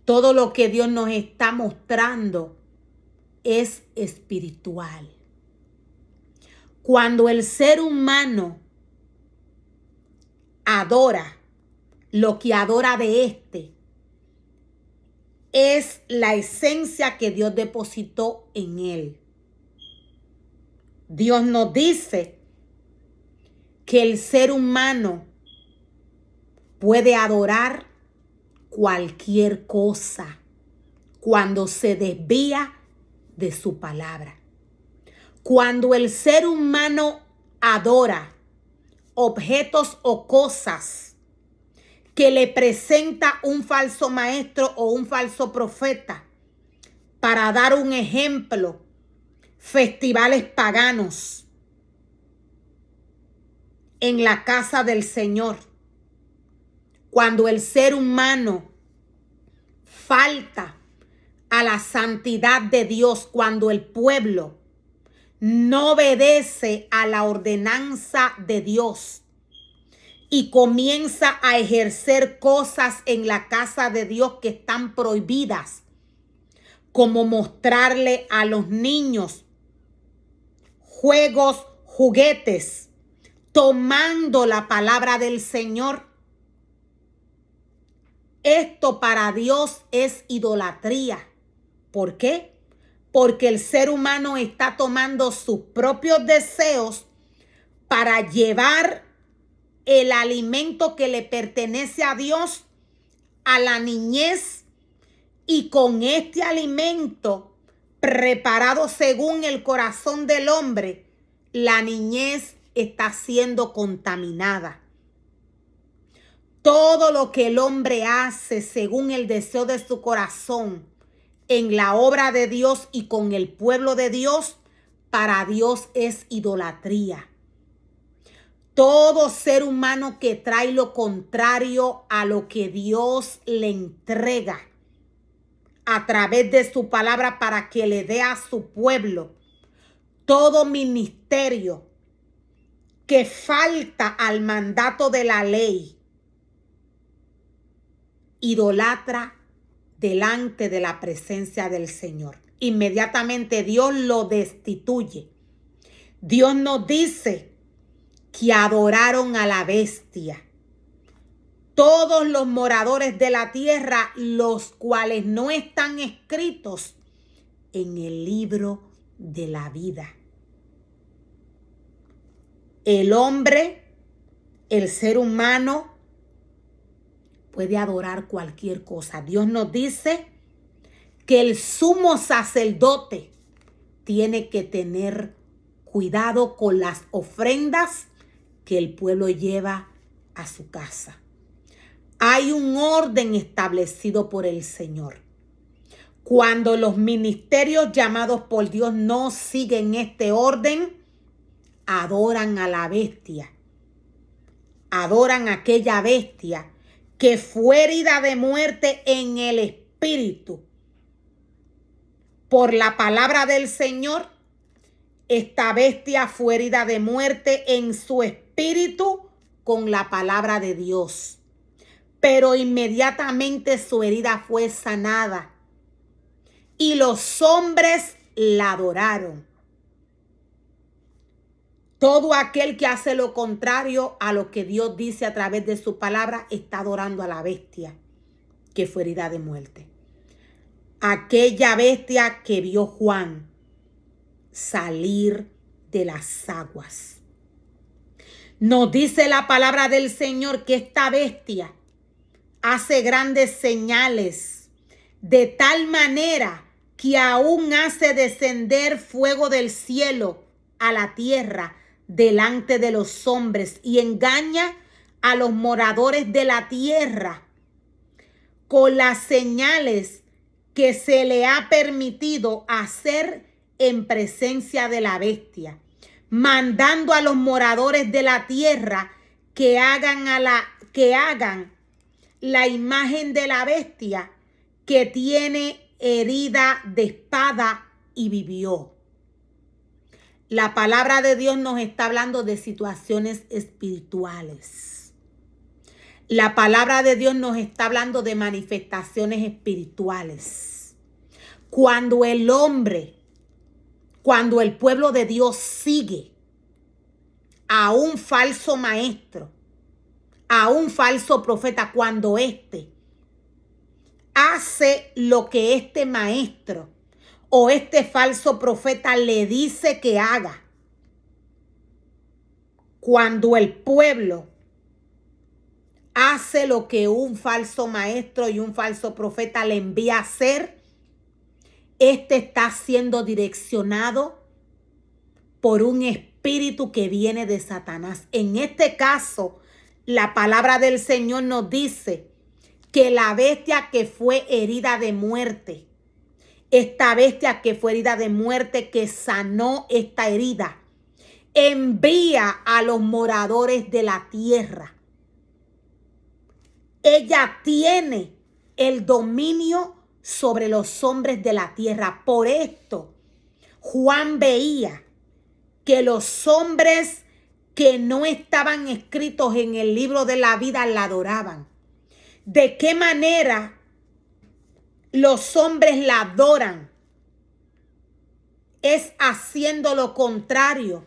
Todo lo que Dios nos está mostrando es espiritual. Cuando el ser humano adora, lo que adora de este es la esencia que Dios depositó en él. Dios nos dice que el ser humano puede adorar cualquier cosa cuando se desvía de su palabra. Cuando el ser humano adora objetos o cosas que le presenta un falso maestro o un falso profeta, para dar un ejemplo, festivales paganos en la casa del Señor, cuando el ser humano falta a la santidad de Dios, cuando el pueblo no obedece a la ordenanza de Dios y comienza a ejercer cosas en la casa de Dios que están prohibidas, como mostrarle a los niños juegos, juguetes, tomando la palabra del Señor. Esto para Dios es idolatría. ¿Por qué? Porque el ser humano está tomando sus propios deseos para llevar el alimento que le pertenece a Dios a la niñez, y con este alimento preparado según el corazón del hombre, la niñez está siendo contaminada. Todo lo que el hombre hace según el deseo de su corazón en la obra de Dios y con el pueblo de Dios, para Dios es idolatría. Todo ser humano que trae lo contrario a lo que Dios le entrega a través de su palabra para que le dé a su pueblo, todo ministerio que falta al mandato de la ley, idolatra delante de la presencia del Señor. Inmediatamente Dios lo destituye. Dios nos dice que adoraron a la bestia todos los moradores de la tierra, los cuales no están escritos en el libro de la vida. El hombre, el ser humano, puede adorar cualquier cosa. Dios nos dice que el sumo sacerdote tiene que tener cuidado con las ofrendas que el pueblo lleva a su casa. Hay un orden establecido por el Señor. Cuando los ministerios llamados por Dios no siguen este orden, adoran a la bestia. Adoran a aquella bestia que fue herida de muerte en el espíritu. Por la palabra del Señor, esta bestia fue herida de muerte en su espíritu con la palabra de Dios. Pero inmediatamente su herida fue sanada y los hombres la adoraron. Todo aquel que hace lo contrario a lo que Dios dice a través de su palabra está adorando a la bestia que fue herida de muerte. Aquella bestia que vio Juan salir de las aguas. Nos dice la palabra del Señor que esta bestia hace grandes señales, de tal manera que aún hace descender fuego del cielo a la tierra delante de los hombres y engaña a los moradores de la tierra con las señales que se le ha permitido hacer en presencia de la bestia, mandando a los moradores de la tierra que hagan la imagen de la bestia que tiene herida de espada y vivió. La palabra de Dios nos está hablando de situaciones espirituales. La palabra de Dios nos está hablando de manifestaciones espirituales. Cuando el hombre, cuando el pueblo de Dios sigue a un falso maestro, a un falso profeta, cuando éste hace lo que este maestro o este falso profeta le dice que haga, cuando el pueblo hace lo que un falso maestro y un falso profeta le envía a hacer, este está siendo direccionado por un espíritu que viene de Satanás. En este caso, la palabra del Señor nos dice que la bestia que fue herida de muerte, esta bestia que fue herida de muerte, que sanó esta herida, envía a los moradores de la tierra. Ella tiene el dominio sobre los hombres de la tierra. Por esto, Juan veía que los hombres que no estaban escritos en el libro de la vida la adoraban. ¿De qué manera los hombres la adoran? Es haciendo lo contrario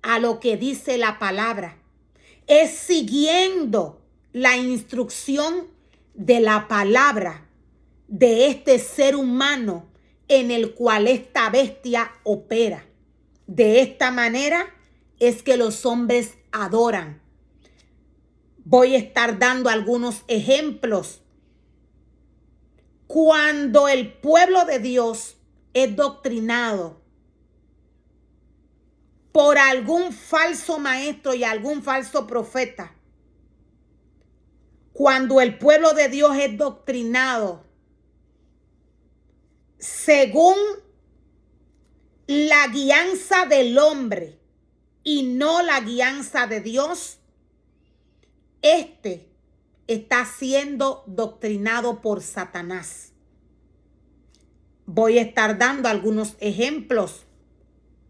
a lo que dice la palabra. Es siguiendo la instrucción de la palabra de este ser humano en el cual esta bestia opera. De esta manera es que los hombres adoran. Voy a estar dando algunos ejemplos. Cuando el pueblo de Dios es doctrinado por algún falso maestro y algún falso profeta, cuando el pueblo de Dios es doctrinado según la guianza del hombre y no la guianza de Dios, este está siendo doctrinado por Satanás. Voy a estar dando algunos ejemplos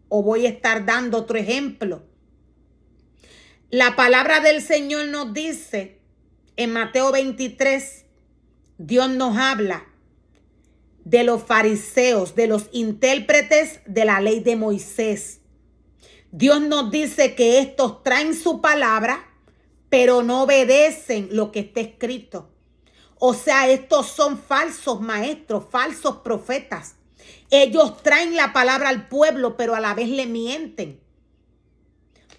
o voy a estar dando otro ejemplo. La palabra del Señor nos dice en Mateo 23, Dios nos habla de los fariseos, de los intérpretes de la ley de Moisés. Dios nos dice que estos traen su palabra, pero no obedecen lo que está escrito. O sea, estos son falsos maestros, falsos profetas. Ellos traen la palabra al pueblo, pero a la vez le mienten.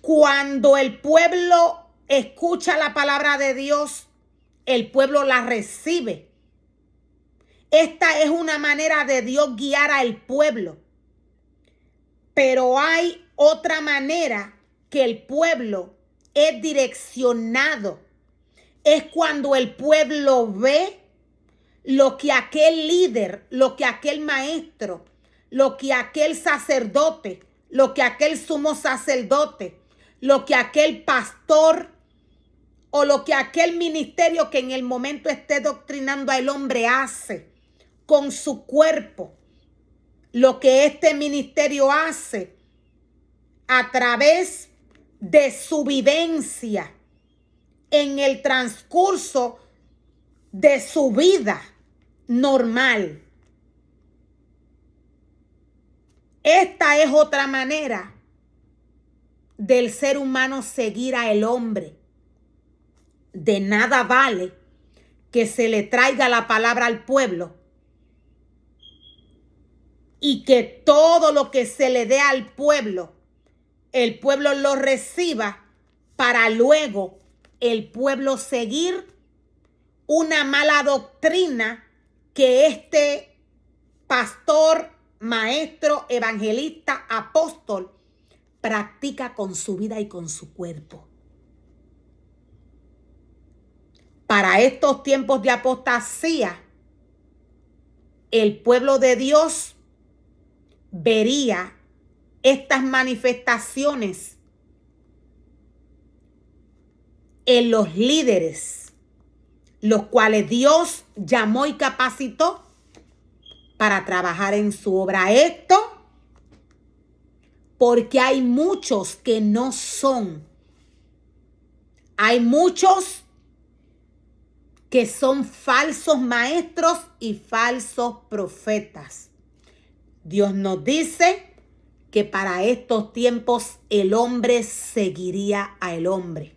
Cuando el pueblo escucha la palabra de Dios, el pueblo la recibe. Esta es una manera de Dios guiar al pueblo. Pero hay otra manera que el pueblo es direccionado. Es cuando el pueblo ve lo que aquel líder, lo que aquel maestro, lo que aquel sacerdote, lo que aquel sumo sacerdote, lo que aquel pastor o lo que aquel ministerio que en el momento esté doctrinando al hombre hace con su cuerpo, lo que este ministerio hace a través de su vivencia en el transcurso de su vida normal. Esta es otra manera del ser humano seguir al hombre. De nada vale que se le traiga la palabra al pueblo y que todo lo que se le dé al pueblo, el pueblo lo reciba para luego el pueblo seguir una mala doctrina que este pastor, maestro, evangelista, apóstol practica con su vida y con su cuerpo. Para estos tiempos de apostasía, el pueblo de Dios vería estas manifestaciones en los líderes, los cuales Dios llamó y capacitó para trabajar en su obra. Esto porque hay muchos que no son. Hay muchos que son falsos maestros y falsos profetas. Dios nos dice que para estos tiempos el hombre seguiría al hombre.